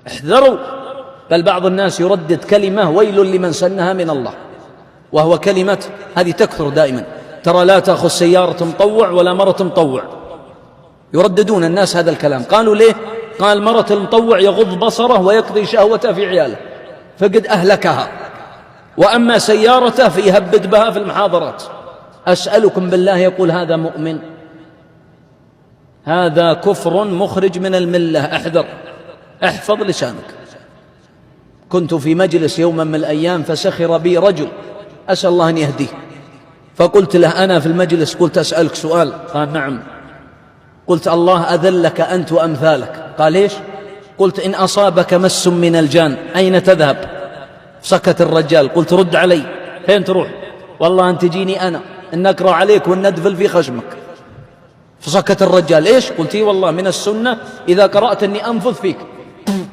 احذروا. بل بعض الناس يردد كلمة ويل لمن سنها من الله، وهو كلمة هذه تكثر دائما: ترى لا تأخذ سيارة مطوع ولا مرة مطوع. يرددون الناس هذا الكلام. قالوا ليه؟ قال مرة المطوع يغض بصره ويقضي شهوته في عياله فقد أهلكها، وأما سيارته فيهبد بها في المحاضرات. أسألكم بالله، يقول هذا مؤمن؟ هذا كفر مخرج من الملة. احذر، احفظ لسانك. كنت في مجلس يوما من الأيام فسخر بي رجل، أسأل الله أن يهديه، فقلت له أنا في المجلس، قلت أسألك سؤال؟ قال نعم. قلت الله أذلك أنت وأمثالك. قال إيش؟ قلت إن أصابك مس من الجان أين تذهب؟ سكت الرجال. قلت رد علي، فين تروح؟ والله أن تجيني أنا إن نقرأ عليك وندفل في خشمك. فسكت الرجال. إيش؟ قلت إي والله من السنة إذا قرأت أني أنفذ فيك.